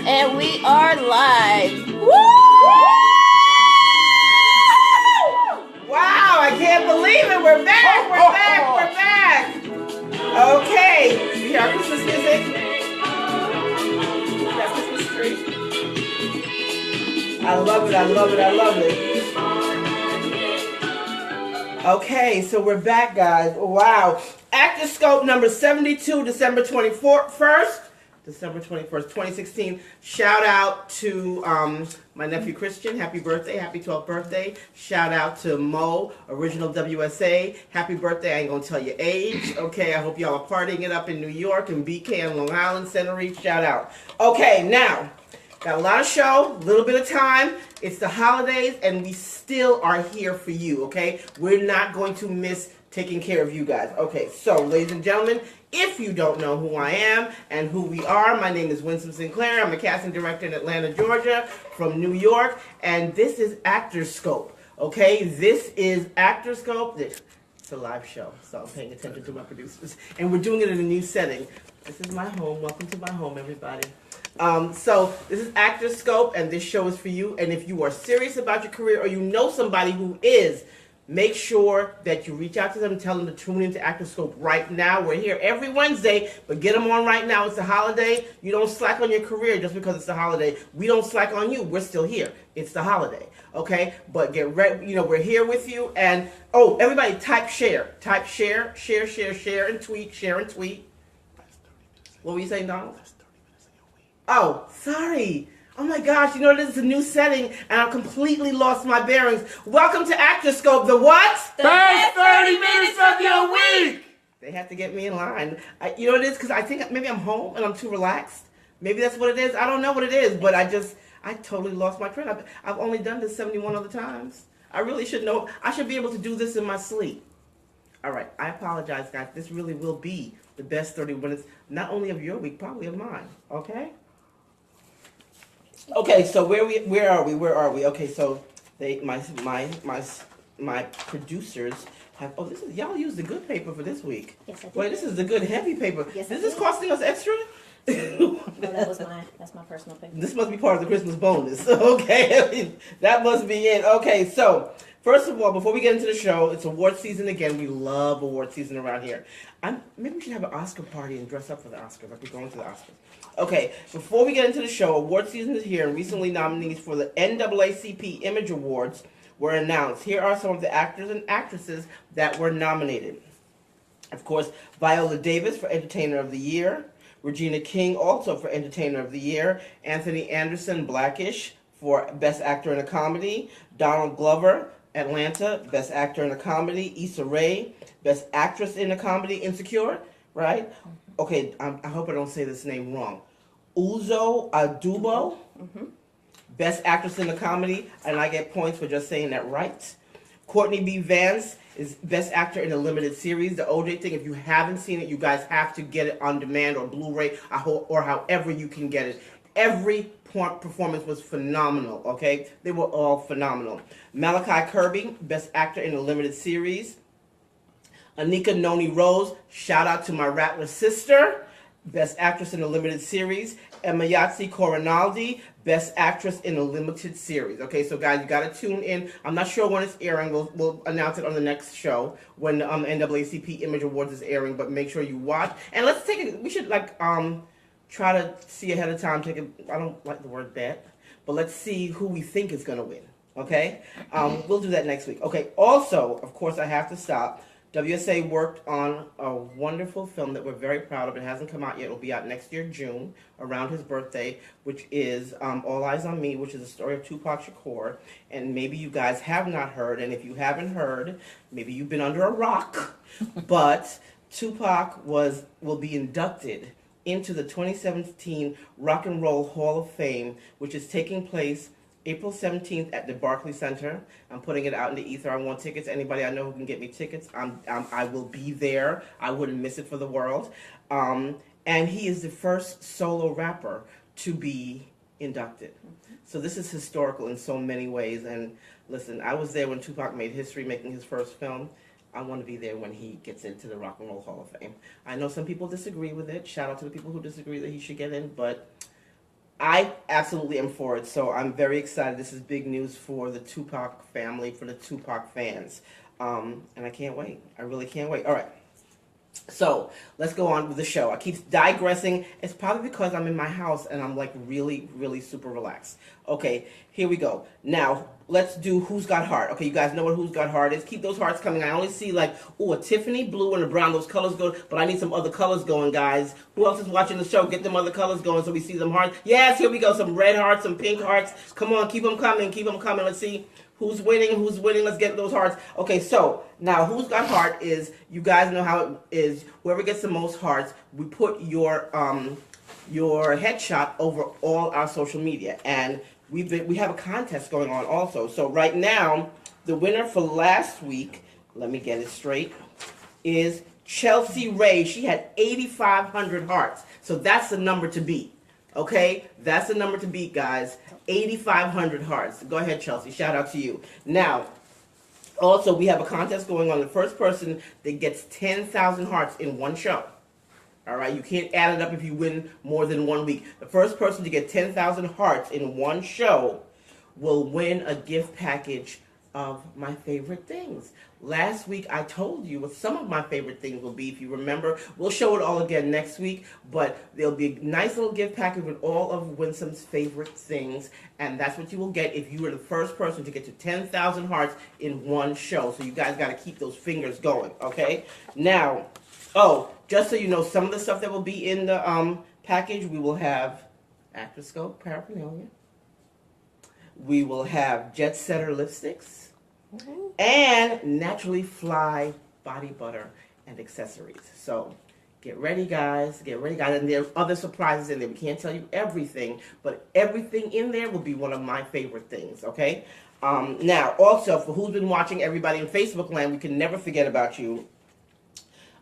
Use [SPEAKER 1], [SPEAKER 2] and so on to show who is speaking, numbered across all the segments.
[SPEAKER 1] And we are live. Woo!
[SPEAKER 2] Wow, I can't believe it. We're back. We're back. Okay. We hear our Christmas music. That Christmas tree. I love it. Okay, so we're back, guys. Wow. ActorScope number 72, December 21st, 2016. Shout out to my nephew Christian. Happy birthday. Happy 12th birthday. Shout out to Mo, original WSA. Happy birthday. I ain't going to tell your age. Okay, I hope y'all are partying it up in New York and BK and Long Island, Center Reef. Shout out. Okay, now, got a lot of show, a little bit of time. It's the holidays, and we still are here for you, okay? We're not going to miss taking care of you guys. Okay, so, ladies and gentlemen, if you don't know who I am and who we are, my name is Winsome Sinclair. I'm a casting director in Atlanta, Georgia, from New York, and this is ActorScope, okay? This is ActorScope. It's a live show, so I'm paying attention to my producers. And we're doing it in a new setting. This is my home. Welcome to my home, everybody. So this is ActorScope, and this show is for you. And if you are serious about your career, or you know somebody who is, make sure that you reach out to them and tell them to tune into ActorScope right now. We're here every Wednesday, but get them on right now. It's a holiday. You don't slack on your career just because it's a holiday. We don't slack on you. We're still here. It's the holiday, okay? But get ready. You know, we're here with you. And, oh, everybody type share. Type share, share, and tweet, share and tweet. What were you saying, Donald? Oh, sorry. Oh my gosh, you know, this is a new setting, and I've completely lost my bearings. Welcome to ActorScope, the what?
[SPEAKER 1] The best 30 minutes of your week!
[SPEAKER 2] They have to get me in line. You know what it is? Because I think maybe I'm home and I'm too relaxed. Maybe that's what it is. I don't know what it is, but I totally lost my train. I've only done this 71 other times. I really should know. I should be able to do this in my sleep. All right, I apologize, guys. This really will be the best 30 minutes, not only of your week, probably of mine, okay? Okay, so where are we? Okay, so my producers have. Oh, this is y'all use the good paper for this week.
[SPEAKER 1] Yes, I did.
[SPEAKER 2] Wait, this is the good heavy paper.
[SPEAKER 1] Yes,
[SPEAKER 2] This is costing us extra.
[SPEAKER 1] That's my personal paper.
[SPEAKER 2] This must be part of the Christmas bonus. Okay, that must be it. Okay, so first of all, before we get into the show, it's award season again. We love award season around here. Maybe we should have an Oscar party and dress up for the Oscars, like we're going to the Oscars. Okay, before we get into the show, award season is here, and recently nominees for the NAACP Image Awards were announced. Here are some of the actors and actresses that were nominated. Of course, Viola Davis for Entertainer of the Year, Regina King also for Entertainer of the Year, Anthony Anderson, Blackish, for Best Actor in a Comedy, Donald Glover, Atlanta, Best Actor in a Comedy, Issa Rae, Best Actress in a Comedy, Insecure, right? Okay, I hope I don't say this name wrong. Uzo Adubo, Best Actress in a Comedy, and I get points for just saying that right. Courtney B. Vance is Best Actor in a Limited Series. The OJ thing, if you haven't seen it, you guys have to get it on demand or Blu-ray or however you can get it. Every performance was phenomenal, okay? They were all phenomenal. Malachi Kirby, Best Actor in a Limited Series. Anika Noni Rose, shout out to my Rattler sister, Best Actress in a Limited Series. And Mayatsi Coronaldi, Best Actress in a Limited Series. Okay, so guys, you got to tune in. I'm not sure when it's airing. We'll announce it on the next show when the NAACP Image Awards is airing, but make sure you watch. And let's take it, we should try to see ahead of time, I don't like the word bet, but let's see who we think is going to win, okay? We'll do that next week. Okay, also, of course, I have to stop. WSA worked on a wonderful film that we're very proud of. It hasn't come out yet. It'll be out next year, June, around his birthday, which is All Eyes on Me, which is the story of Tupac Shakur. And maybe you guys have not heard, and if you haven't heard, maybe you've been under a rock, but Tupac will be inducted into the 2017 Rock and Roll Hall of Fame, which is taking place April 17th at the Barclays Center. I'm putting it out in the ether. I want tickets. Anybody I know who can get me tickets, I will be there. I wouldn't miss it for the world. And he is the first solo rapper to be inducted. So this is historical in so many ways. And listen, I was there when Tupac made history making his first film. I want to be there when he gets into the Rock and Roll Hall of Fame. I know some people disagree with it. Shout out to the people who disagree that he should get in, but I absolutely am for it, so I'm very excited. This is big news for the Tupac family, for the Tupac fans. And I can't wait. I really can't wait. All right. So let's go on with the show. I keep digressing. It's probably because I'm in my house and I'm like really, really super relaxed. Okay, here we go. Now let's do Who's Got Heart. Okay, you guys know what Who's Got Heart is. Keep those hearts coming. I only see like, a Tiffany blue and a brown. Those colors go, but I need some other colors going, guys. Who else is watching the show? Get them other colors going so we see them hearts. Yes, here we go. Some red hearts, some pink hearts. Come on, keep them coming. Keep them coming. Let's see. Who's winning? Who's winning? Let's get those hearts. Okay, so now Who's Got Heart is, you guys know how it is. Whoever gets the most hearts, we put your headshot over all our social media, and we have a contest going on also. So right now, the winner for last week, let me get it straight, is Chelsea Ray. She had 8,500 hearts. So that's the number to beat. Okay, that's the number to beat, guys. 8,500 hearts. Go ahead, Chelsea. Shout out to you. Now, also, we have a contest going on. The first person that gets 10,000 hearts in one show. All right, you can't add it up if you win more than 1 week. The first person to get 10,000 hearts in one show will win a gift package of my favorite things. Last week I told you what some of my favorite things will be. If you remember, we'll show it all again next week, but there'll be a nice little gift package with all of Winsome's favorite things, and that's what you will get if you were the first person to get to 10,000 hearts in one show. So you guys got to keep those fingers going, okay? Now, just so you know, some of the stuff that will be in the package, we will have ActorScope paraphernalia. We will have Jet Setter lipsticks. And Naturally Fly body butter and accessories. So get ready, guys. Get ready, guys. And there are other surprises in there. We can't tell you everything, but everything in there will be one of my favorite things, okay? Now, also, for who's been watching, everybody in Facebook land, we can never forget about you.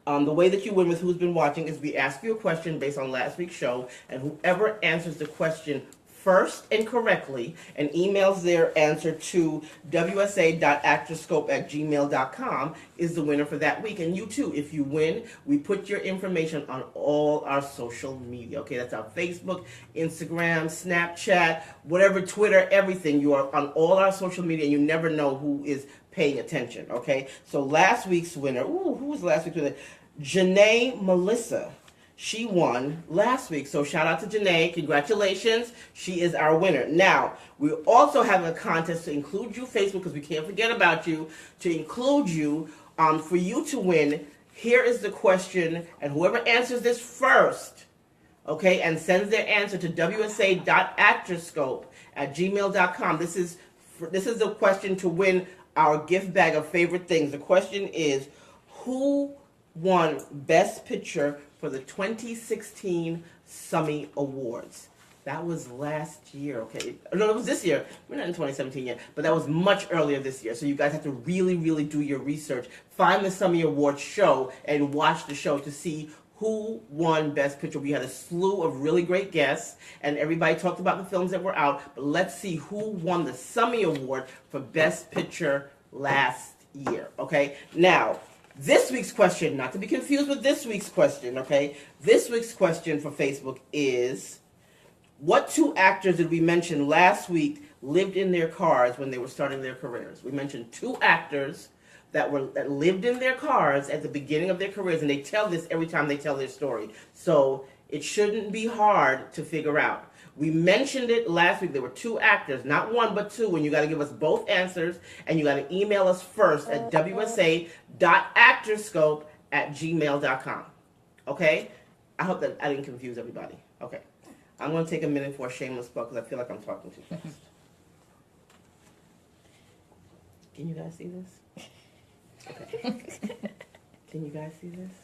[SPEAKER 2] The way that you win with Who's Been Watching is we ask you a question based on last week's show, and whoever answers the question first and correctly and emails their answer to wsa.actorscope@gmail.com is the winner for that week. And you too, if you win, we put your information on all our social media. Okay, that's our Facebook, Instagram, Snapchat, whatever, Twitter, everything. You are on all our social media, and you never know who is paying attention. Okay, so last week's winner, who was last week's winner? Janae Melissa. She won last week, so shout out to Janae. Congratulations. She is our winner. Now, we're also having a contest to include you, Facebook, because we can't forget about you, to include you, for you to win. Here is the question, and whoever answers this first, okay, and sends their answer to wsa.actorscope@gmail.com. This is the question to win our gift bag of favorite things. The question is, who won Best Picture for the 2016 Summy Awards? That was last year, okay? No, it was this year. We're not in 2017 yet, but that was much earlier this year. So you guys have to really, really do your research. Find the Summy Awards show and watch the show to see who won Best Picture. We had a slew of really great guests, and everybody talked about the films that were out, but let's see who won the Summy Award for Best Picture last year, okay? Now, this week's question, not to be confused with this week's question, okay? This week's question for Facebook is, what two actors did we mention last week lived in their cars when they were starting their careers? We mentioned two actors that lived in their cars at the beginning of their careers, and they tell this every time they tell their story. So it shouldn't be hard to figure out. We mentioned it last week. There were two actors, not one but two, and you got to give us both answers, and you got to email us first at wsa.actorscope@gmail.com. Okay? I hope that I didn't confuse everybody. Okay. I'm going to take a minute for a shameless plug because I feel like I'm talking too fast. Can you guys see this? Okay. Can you guys see this?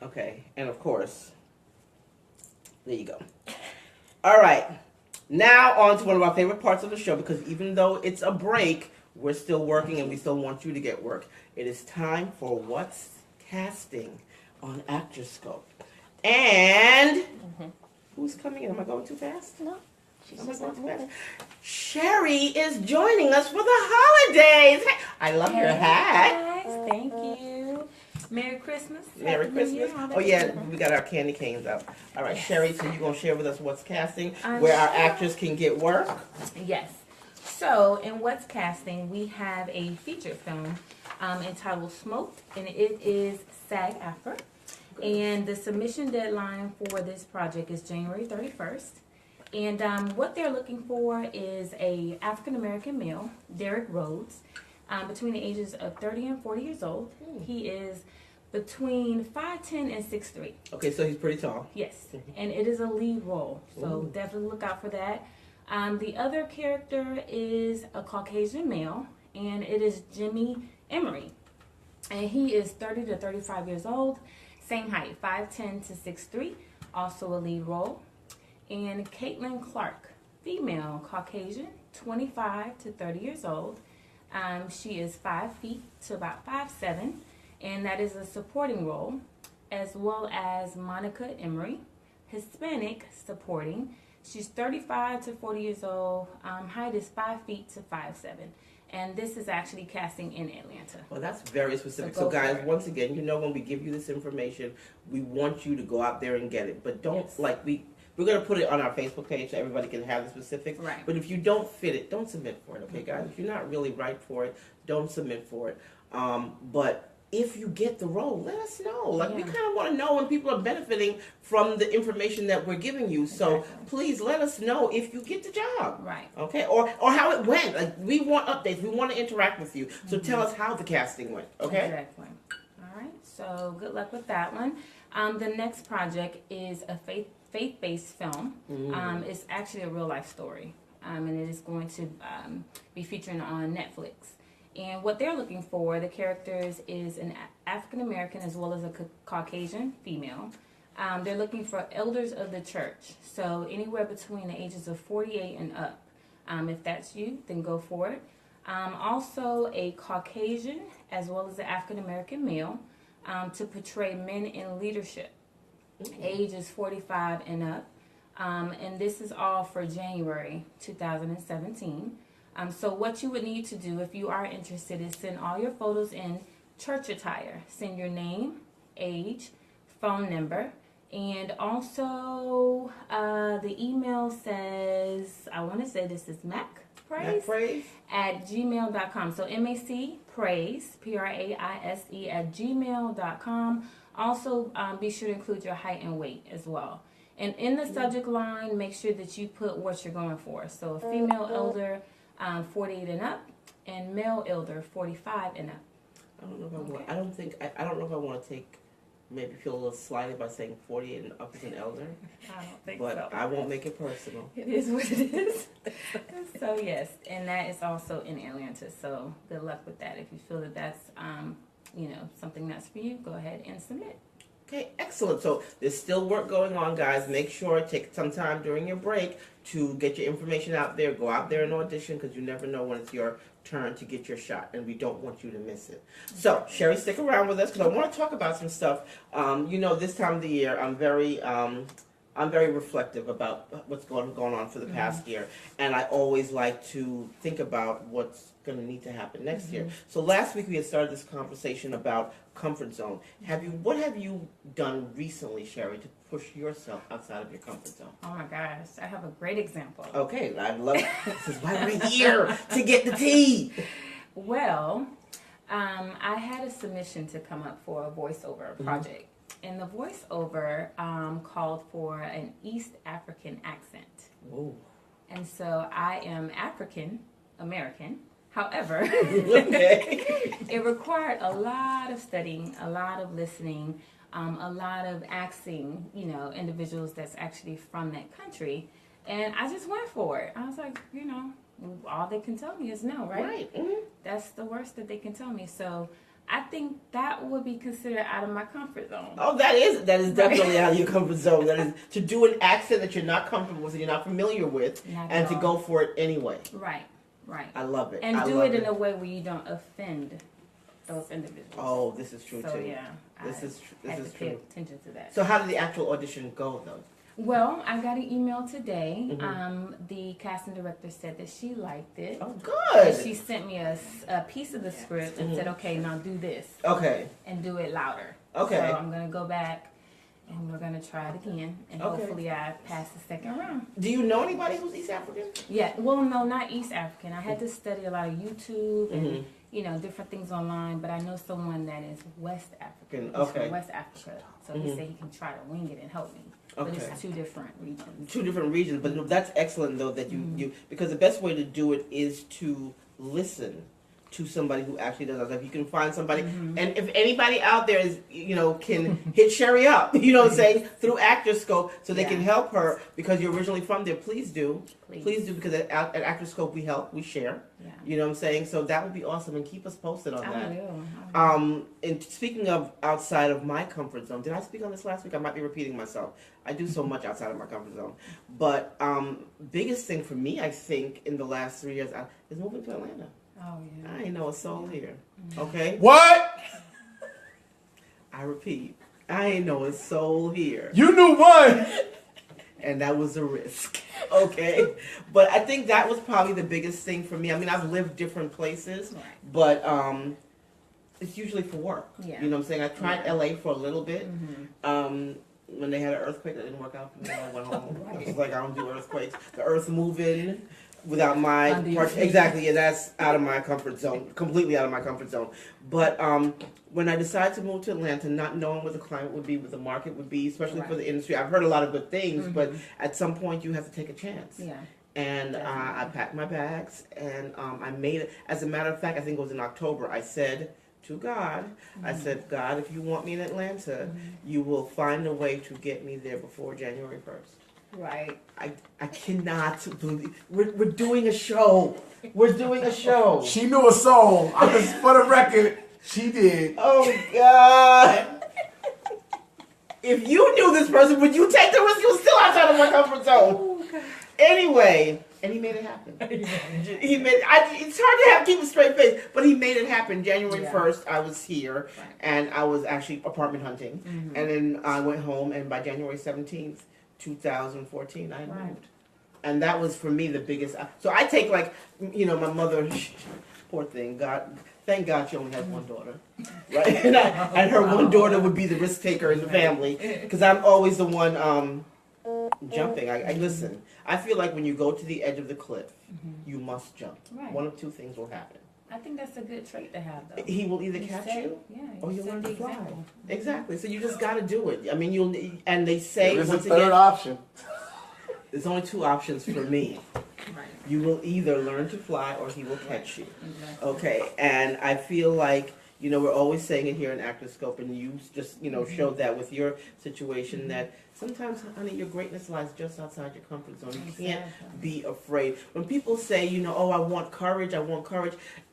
[SPEAKER 2] Okay. And of course, there you go. All right, now on to one of our favorite parts of the show, because even though it's a break, we're still working and we still want you to get work. It is time for What's Casting on ActorScope. And who's coming in? Am I going too fast?
[SPEAKER 1] No.
[SPEAKER 2] Am I going too fast? Sherry is joining us for the holidays. I love your hat.
[SPEAKER 1] Guys, thank you. Merry Christmas.
[SPEAKER 2] Merry
[SPEAKER 1] Happy New Year,
[SPEAKER 2] Christmas.
[SPEAKER 1] all that
[SPEAKER 2] Oh yeah,
[SPEAKER 1] stuff.
[SPEAKER 2] we got our candy canes up. All right,
[SPEAKER 1] Yes.
[SPEAKER 2] Sherry, so you're going to share with us what's casting,
[SPEAKER 1] I'm
[SPEAKER 2] where our
[SPEAKER 1] sure.
[SPEAKER 2] actors can get work.
[SPEAKER 1] Yes. So, in What's Casting, we have a feature film entitled Smoked, and it is SAG-AFTRA. And the submission deadline for this project is January 31st. And what they're looking for is a African-American male, Derek Rhodes, between the ages of 30 and 40 years old. He is between 5'10" and 6'3".
[SPEAKER 2] Okay, so he's pretty tall.
[SPEAKER 1] Yes, and it is a lead role, so definitely look out for that. The other character is a Caucasian male, and it is Jimmy Emery. And he is 30 to 35 years old, same height, 5'10" to 6'3", also a lead role. And Caitlin Clark, female, Caucasian, 25 to 30 years old. She is 5 feet to about 5'7", and that is a supporting role, as well as Monica Emery, Hispanic, supporting. She's 35 to 40 years old. Height is 5 feet to 5'7". And this is actually casting in Atlanta.
[SPEAKER 2] Well, that's very specific.
[SPEAKER 1] So
[SPEAKER 2] So
[SPEAKER 1] go
[SPEAKER 2] guys,
[SPEAKER 1] for it.
[SPEAKER 2] once again, you know when we give you this information, we want you to go out there and get it. But don't,
[SPEAKER 1] Yes.
[SPEAKER 2] like, we're going to put it on our Facebook page so everybody can have the specifics.
[SPEAKER 1] Right.
[SPEAKER 2] But if you don't fit it, don't submit for it, okay, guys? If you're not really right for it, don't submit for it. But if you get the role, let us know. Like, we
[SPEAKER 1] Yeah.
[SPEAKER 2] kind of want to know when people are benefiting from the information that we're giving you. So
[SPEAKER 1] Exactly.
[SPEAKER 2] please let us know if you get the job.
[SPEAKER 1] Right.
[SPEAKER 2] Okay, or how it went. Like, we want updates. We want to interact with you. So tell us how the casting went. Okay.
[SPEAKER 1] Exactly. All right. So good luck with that one. The next project is a faith-based film. It's actually a real life story, and it is going to be featuring on Netflix. And what they're looking for, the characters, is an African American as well as a Caucasian female. They're looking for elders of the church, so anywhere between the ages of 48 and up. If that's you, then go for it. Also a Caucasian as well as an African American male to portray men in leadership. Age is 45 and up. And this is all for January 2017. So what you would need to do if you are interested is send all your photos in church attire. Send your name, age, phone number, and also the email says, I want to say this is macpraise at gmail.com. So macpraise, praise, at gmail.com. Also be sure to include your height and weight as well. And in the subject line, make sure that you put what you're going for. So a female elder, 48 and up, and male elder, 45 and up.
[SPEAKER 2] I don't know if I want. I don't know if I want to take. Maybe feel a little slighted by saying 48 and up as an elder.
[SPEAKER 1] I don't think
[SPEAKER 2] But
[SPEAKER 1] so.
[SPEAKER 2] I won't make it personal.
[SPEAKER 1] It is what it is. So yes, and that is also in Atlanta. So good luck with that. If you feel that that's something that's for you, go ahead and submit.
[SPEAKER 2] Okay, excellent. So there's still work going on, guys. Make sure take some time during your break to get your information out there. Go out there and audition, because you never know when it's your turn to get your shot, and we don't want you to miss it. So, Sherry, stick around with us, because I want to talk about some stuff. This time of the year, I'm very reflective about what's going on for the past year, and I always like to think about what's going to need to happen next year. So last week we had started this conversation about comfort zone. What have you done recently, Sherry, to push yourself outside of your comfort zone?
[SPEAKER 1] Oh my gosh, I have a great example.
[SPEAKER 2] Okay, I love it. This is why we're here, to get the tea.
[SPEAKER 1] Well, I had a submission to come up for a voiceover project. And the voiceover called for an East African accent.
[SPEAKER 2] Ooh.
[SPEAKER 1] And so I am African American. However,
[SPEAKER 2] Okay.
[SPEAKER 1] it required a lot of studying, a lot of listening, a lot of asking, individuals that's actually from that country. And I just went for it. I was like, all they can tell me is no, right?
[SPEAKER 2] Right. Mm-hmm.
[SPEAKER 1] That's the worst that they can tell me. So I think that would be considered out of my comfort zone.
[SPEAKER 2] Oh, that is definitely out of your comfort zone. That is to do an accent that you're not comfortable with, and you're not familiar with,
[SPEAKER 1] Not
[SPEAKER 2] and
[SPEAKER 1] at
[SPEAKER 2] to
[SPEAKER 1] all.
[SPEAKER 2] go for it anyway.
[SPEAKER 1] Right.
[SPEAKER 2] I love it.
[SPEAKER 1] And
[SPEAKER 2] I
[SPEAKER 1] do
[SPEAKER 2] love
[SPEAKER 1] it in a way where you don't offend those individuals.
[SPEAKER 2] Oh, this is true
[SPEAKER 1] So
[SPEAKER 2] too.
[SPEAKER 1] yeah,
[SPEAKER 2] This
[SPEAKER 1] I
[SPEAKER 2] is
[SPEAKER 1] had
[SPEAKER 2] this is
[SPEAKER 1] to pay
[SPEAKER 2] true.
[SPEAKER 1] attention to that.
[SPEAKER 2] So how did the actual audition go, though?
[SPEAKER 1] Well, I got an email today.
[SPEAKER 2] Mm-hmm.
[SPEAKER 1] The casting director said that she liked it.
[SPEAKER 2] Oh, good.
[SPEAKER 1] She sent me a piece of the script and said, okay, now do this.
[SPEAKER 2] Okay.
[SPEAKER 1] And do it louder.
[SPEAKER 2] Okay.
[SPEAKER 1] So I'm going to go back and we're going to try it again. And hopefully I pass the second round.
[SPEAKER 2] Do you know anybody who's East African?
[SPEAKER 1] Yeah. Well, no, not East African. I had to study a lot of YouTube and, different things online. But I know someone that is West African. He's from West Africa. So he said he can try to wing it and help me. But it's 2 different regions.
[SPEAKER 2] 2 different regions, but that's excellent though that you because the best way to do it is to listen to somebody who actually does that. If you can find somebody, and if anybody out there is can hit Sherry up, you know what I'm saying, through ActorScope, so they can help her because you're originally from there. Please do, please do, because at ActorScope we help, we share. Yeah. You know what I'm saying. So that would be awesome, and keep us posted on that. I will. And speaking of outside of my comfort zone, did I speak on this last week? I might be repeating myself. I do so much outside of my comfort zone, but biggest thing for me, I think, in the last 3 years is moving to Atlanta.
[SPEAKER 1] Oh, yeah.
[SPEAKER 2] I ain't know a soul here. Okay?
[SPEAKER 3] What?
[SPEAKER 2] I repeat, I ain't know a soul here.
[SPEAKER 3] You knew one.
[SPEAKER 2] And that was a risk. Okay? But I think that was probably the biggest thing for me. I mean, I've lived different places, but it's usually for work. Yeah. You know what I'm saying? I tried LA for a little bit. When they had an earthquake, that didn't work out for me. I went home. I was like, I don't do earthquakes. The earth moving without my part. Exactly, yeah, that's out of my comfort zone. Completely out of my comfort zone. But when I decided to move to Atlanta, not knowing what the climate would be, what the market would be, especially for the industry, I've heard a lot of good things, but at some point you have to take a chance. Yeah. And I packed my bags, and I made it. As a matter of fact, I think it was in October, I said to God, I said, God, if you want me in Atlanta, you will find a way to get me there before January 1st.
[SPEAKER 1] Right.
[SPEAKER 2] I cannot believe we're doing a show. We're doing a show.
[SPEAKER 3] She knew a soul. I just, for the record, she did.
[SPEAKER 2] Oh God. If you knew this person, would you take the risk? You were still outside of my comfort zone. Oh, God. Anyway, and he made it happen. He made it. It's hard to keep a straight face, but he made it happen. January 1st, I was here, and I was actually apartment hunting, and then I went home, and by January 17th, 2014, I had moved. And that was for me the biggest. So I take my mother, poor thing, thank God she only has one daughter, right? And her one daughter would be the risk taker in the family, because I'm always the one jumping. I listen. I feel like when you go to the edge of the cliff, you must jump. Right. One of 2 things will happen.
[SPEAKER 1] I think that's a good trait to have, though.
[SPEAKER 2] He will either catch you, or you'll learn to fly. Exactly. So you just got to do it. I mean, and they say
[SPEAKER 3] there's a third option.
[SPEAKER 2] There's only 2 options for me. Right. You will either learn to fly, or he will catch you. Exactly. Okay. And I feel like we're always saying it here in ActorScope, and you just showed that with your situation that sometimes, honey, your greatness lies just outside your comfort zone. You can't be afraid. When people say, oh, I want courage.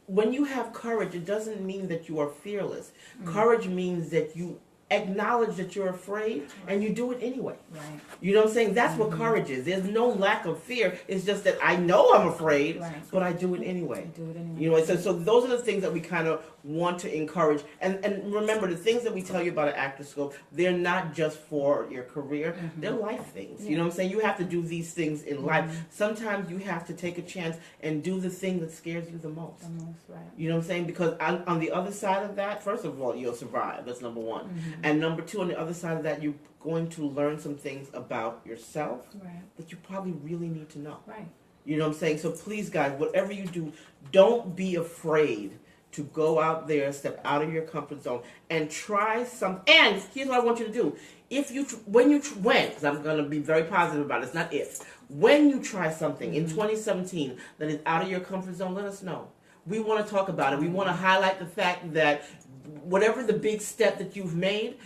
[SPEAKER 2] When you have courage, it doesn't mean that you are fearless. Courage means that you acknowledge that you're afraid and you do it anyway. Right. You know what I'm saying? That's what courage is. There's no lack of fear. It's just that I know I'm afraid, but I do it anyway. So those are the things that we kind of want to encourage. And remember, the things that we tell you about an ActorScope, they're not just for your career. They're life things. You know what I'm saying? You have to do these things in life. Sometimes you have to take a chance and do the thing that scares you the most. You know what I'm saying? Because on the other side of that, first of all, you'll survive. That's number 1. And number 2, on the other side of that, you're going to learn some things about yourself that you probably really need to know. Right. You know what I'm saying? So please, guys, whatever you do, don't be afraid to go out there, step out of your comfort zone, and try some. And here's what I want you to do: when, because I'm going to be very positive about it. It's not if. When you try something in 2017 that is out of your comfort zone, let us know. We want to talk about it. We want to highlight the fact that whatever the big step that you've made,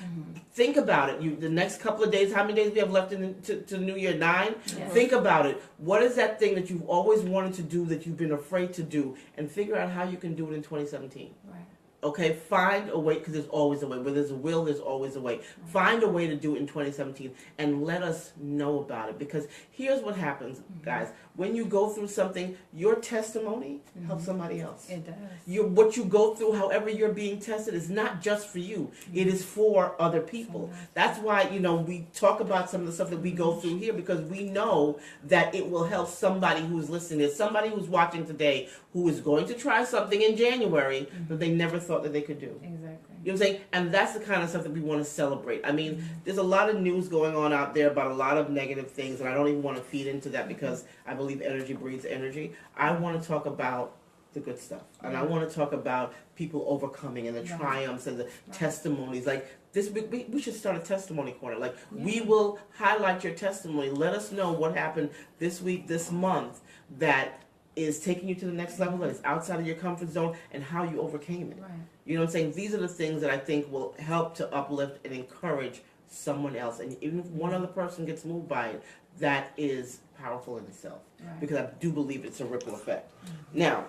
[SPEAKER 2] think about it. The next couple of days, how many days we have left to the new year? 9? Yes. Think about it. What is that thing that you've always wanted to do that you've been afraid to do? And figure out how you can do it in 2017. Right. Okay, find a way, because there's always a way. Where there's a will, there's always a way. Find a way to do it in 2017 and let us know about it. Because here's what happens, guys. When you go through something, your testimony helps somebody else.
[SPEAKER 1] It does.
[SPEAKER 2] What you go through, however you're being tested, is not just for you. It is for other people. That's why, we talk about some of the stuff that we go through here, because we know that it will help somebody who's listening. There's somebody who's watching today who is going to try something in January that they never thought that they could do.
[SPEAKER 1] Exactly.
[SPEAKER 2] You know what I'm saying? And that's the kind of stuff that we want to celebrate. I mean, there's a lot of news going on out there about a lot of negative things, and I don't even want to feed into that because I believe energy breeds energy. I want to talk about the good stuff. And I want to talk about people overcoming and the triumphs and the testimonies. Like this, we should start a testimony corner. Like we will highlight your testimony. Let us know what happened this week, this month, that is taking you to the next level, that is outside of your comfort zone, and how you overcame it.
[SPEAKER 1] Right.
[SPEAKER 2] You know what I'm saying? These are the things that I think will help to uplift and encourage someone else. And even if one other person gets moved by it, that is powerful in itself.
[SPEAKER 1] Right.
[SPEAKER 2] Because I do believe it's a ripple effect. Now,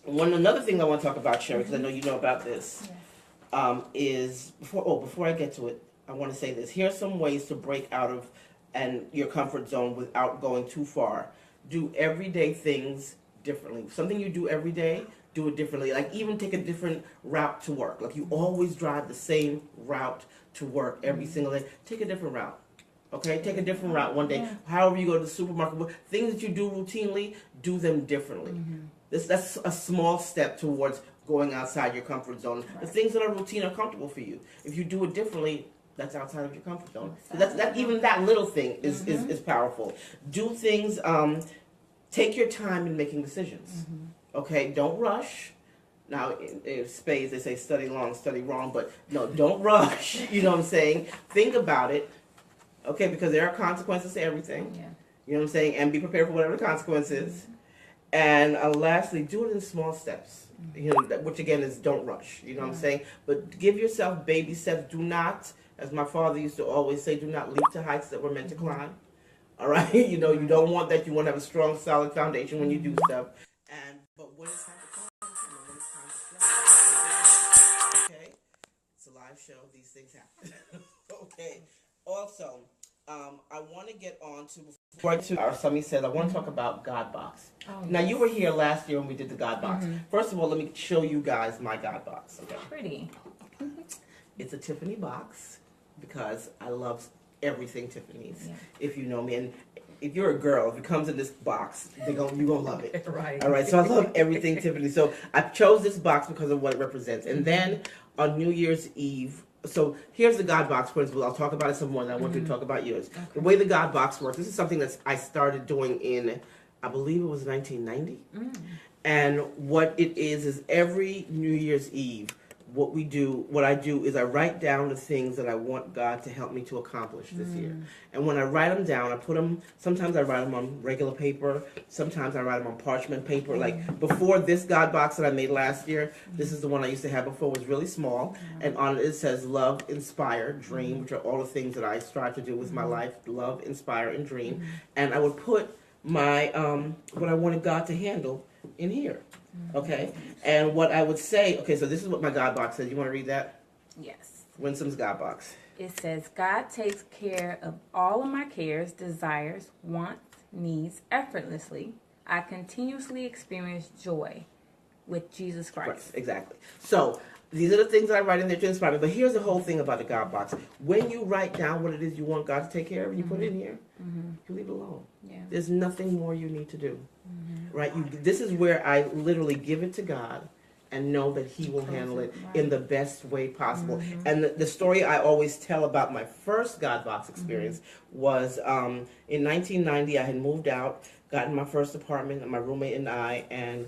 [SPEAKER 2] another thing I want to talk about, Sherry, because I know you know about this, is before I get to it, I want to say this. Here's some ways to break out of your comfort zone without going too far. Do everyday things differently. Something you do every day, do it differently. Like even take a different route to work. Like you always drive the same route to work every single day. Take a different route. Okay, take a different route one day.
[SPEAKER 1] Yeah.
[SPEAKER 2] However you go to the supermarket, things that you do routinely, do them differently. That's a small step towards going outside your comfort zone. The things that are routine are comfortable for you. If you do it differently, that's outside of your comfort zone. So even that little thing is powerful. Do things. Take your time in making decisions. Okay, don't rush. Now, in spades, they say study long, study wrong, but no, don't rush. You know what I'm saying? Think about it. Okay, because there are consequences to everything.
[SPEAKER 1] Yeah.
[SPEAKER 2] You know what I'm saying? And be prepared for whatever the consequence is. And lastly, do it in small steps. You know, which again is don't rush. You know what I'm saying? But give yourself baby steps. Do not, as my father used to always say, do not leap to heights that were meant to climb. All right? You know, you don't want that. You want to have a strong, solid foundation when you do stuff. But when it's time to climb, when it's time to fly. Okay? It's a live show. These things happen. Okay. Also, I want to get on to, before I to our Summy says, I want to talk about God Box. Now, you were here last year when we did the God Box. First of all, let me show you guys my God Box. Okay.
[SPEAKER 1] Pretty.
[SPEAKER 2] It's a Tiffany box because I love everything Tiffany's. If you know me, and if you're a girl, if it comes in this box, you're gonna love it.
[SPEAKER 1] Right.
[SPEAKER 2] All right. So I love everything Tiffany. So I chose this box because of what it represents. And then on New Year's Eve. So here's the God Box principle. I'll talk about it some more, and I want you to talk about yours. Okay. The way the God Box works. This is something that I started doing in, I believe it was 1990. And what it is every New Year's Eve, what I do is I write down the things that I want God to help me to accomplish this year. And when I write them down, I put them, sometimes I write them on regular paper, sometimes I write them on parchment paper. Like before this God Box that I made last year, this is the one I used to have before, it was really small. And on it says love, inspire, dream, which are all the things that I strive to do with my life, love, inspire, and dream. And I would put my, what I wanted God to handle in here. Okay, and what I would say, okay, so this is what my God Box says. You want to read that?
[SPEAKER 1] Yes.
[SPEAKER 2] Winsom's God Box.
[SPEAKER 1] It says, God takes care of all of my cares, desires, wants, needs effortlessly. I continuously experience joy with Jesus Christ.
[SPEAKER 2] Right, exactly. So these are the things that I write in there to inspire me. But here's the whole thing about the God Box. When you write down what it is you want God to take care of, and you put it in here, you leave it alone.
[SPEAKER 1] Yeah.
[SPEAKER 2] There's nothing more you need to do. Right? This is where I literally give it to God and know that He will handle it in the best way possible. And the story I always tell about my first God Box experience was in 1990, I had moved out, gotten my first apartment, and my roommate and I, and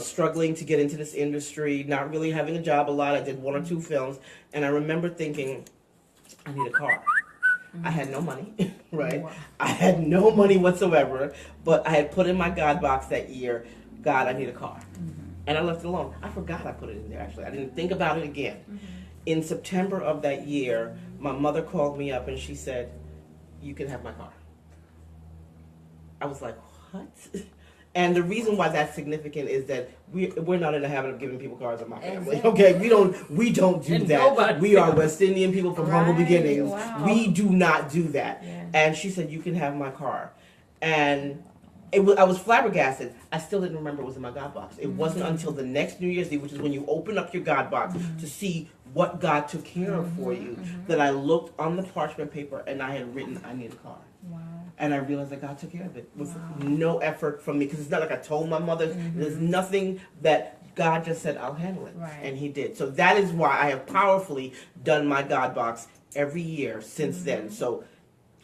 [SPEAKER 2] struggling to get into this industry, not really having a job a lot. I did 1 or 2 films, and I remember thinking, I need a car. I had no money, right? Wow. I had no money whatsoever, but I had put in my God Box that year, God, I need a car. And I left it alone. I forgot I put it in there, actually. I didn't think about it again. In September of that year, my mother called me up and she said, you can have my car. I was like, what? And the reason why that's significant is that we're not in the habit of giving people cards in my family.
[SPEAKER 1] Exactly.
[SPEAKER 2] Okay, we don't do
[SPEAKER 1] And
[SPEAKER 2] that.
[SPEAKER 1] nobody
[SPEAKER 2] We are West Indian people from humble
[SPEAKER 1] Right,
[SPEAKER 2] beginnings.
[SPEAKER 1] wow.
[SPEAKER 2] We do not do that.
[SPEAKER 1] Yeah.
[SPEAKER 2] And she said, "You can have my car," and I was flabbergasted. I still didn't remember it was in my God box. It wasn't until the next New Year's Eve, which is when you open up your God box to see what God took care of for you, that I looked on the parchment paper and I had written, "I need a car."
[SPEAKER 1] Wow.
[SPEAKER 2] And I realized that God took care of it with
[SPEAKER 1] Wow.
[SPEAKER 2] no effort from me, because it's not like I told my mother. There's nothing that God just said, "I'll handle it,"
[SPEAKER 1] Right.
[SPEAKER 2] and He did. So that is why I have powerfully done my God box every year since then. So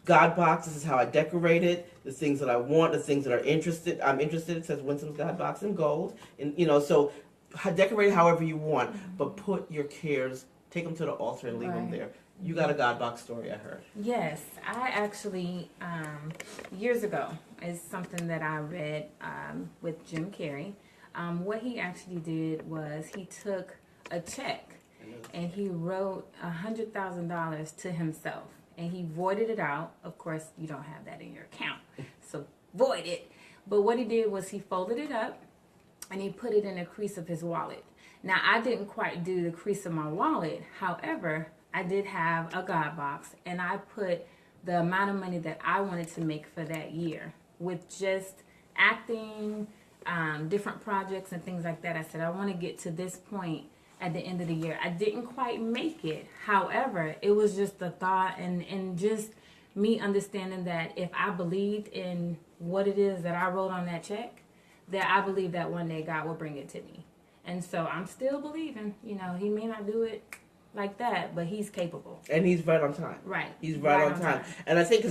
[SPEAKER 2] God box, this is how I decorate it. The things that I want, the things that I'm interested. It says Winsom's God box in gold, and so decorate it however you want, but put your cares, take them to the altar and leave them
[SPEAKER 1] Right.
[SPEAKER 2] there. You got a God box story, I heard.
[SPEAKER 1] Yes, I actually, years ago, is something that I read with Jim Carrey. What he actually did was he took a check and he wrote $100,000 to himself, and he voided it out. Of course, you don't have that in your account, so void it. But what he did was he folded it up and he put it in a crease of his wallet. Now, I didn't quite do the crease of my wallet. However, I did have a God box, and I put the amount of money that I wanted to make for that year with just acting, different projects and things like that. I said, I want to get to this point at the end of the year. I didn't quite make it. However, it was just the thought and just me understanding that if I believed in what it is that I wrote on that check, that I believe that one day God will bring it to me. And so I'm still believing. He may not do it like that, but He's capable.
[SPEAKER 2] And He's right on time.
[SPEAKER 1] Right.
[SPEAKER 2] He's right on time. And I think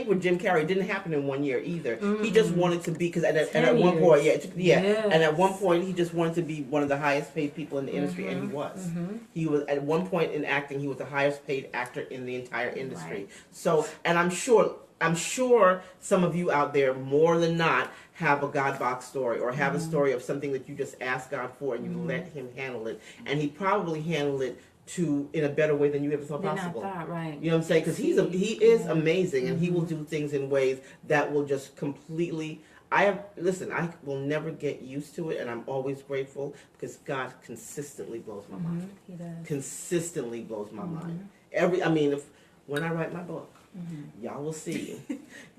[SPEAKER 2] with Jim Carrey, it didn't happen in 1 year either. He just wanted to be, because and at one point, and at one point he just wanted to be one of the highest paid people in the industry, and he was. He was at one point in acting. He was the highest paid actor in the entire industry.
[SPEAKER 1] Right.
[SPEAKER 2] So, and I'm sure some of you out there, more than not, have a God box story, or have a story of something that you just asked God for and you let Him handle it, and He probably handled it in a better way than you ever thought possible.
[SPEAKER 1] Right.
[SPEAKER 2] You know what I'm saying? Because he is amazing, and He will do things in ways that will just completely. I will never get used to it, and I'm always grateful because God consistently blows my mind.
[SPEAKER 1] He does.
[SPEAKER 2] Consistently blows my mind. When I write my book, y'all will see.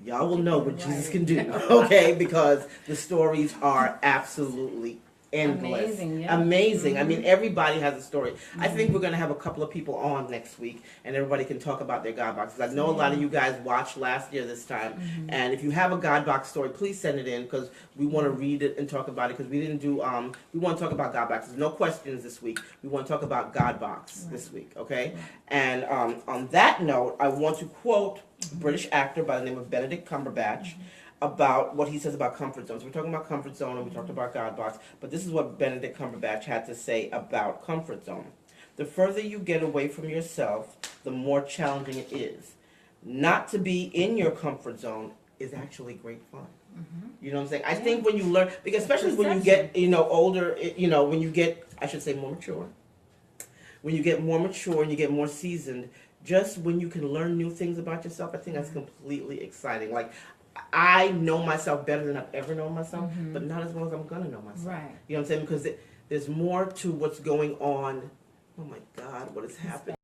[SPEAKER 2] Y'all will know what Jesus can do. Okay, because the stories are absolutely endless. Amazing. I mean, everybody has a story. I think we're going to have a couple of people on next week, and everybody can talk about their God boxes. I know a lot of you guys watched last year this time, and if you have a God box story, please send it in, because we want to read it and talk about it, because we didn't do, we want to talk about God boxes. No questions this week. We want to talk about God box this week, okay? And on that note, I want to quote a British actor by the name of Benedict Cumberbatch about what he says about comfort zones. We're talking about comfort zone, and we talked about God box, but this is what Benedict Cumberbatch had to say about comfort zone. The further you get away from yourself, the more challenging it is. Not to be in your comfort zone is actually great fun. You know what I'm saying? I think when you learn, because especially when you get, older, when you get, I should say, more mature. When you get more mature and you get more seasoned, just when you can learn new things about yourself, I think that's completely exciting. Like, I know myself better than I've ever known myself, but not as well as I'm going to know myself.
[SPEAKER 1] Right.
[SPEAKER 2] You know what I'm saying? Because there's more to what's going on. Oh my God, what is happening?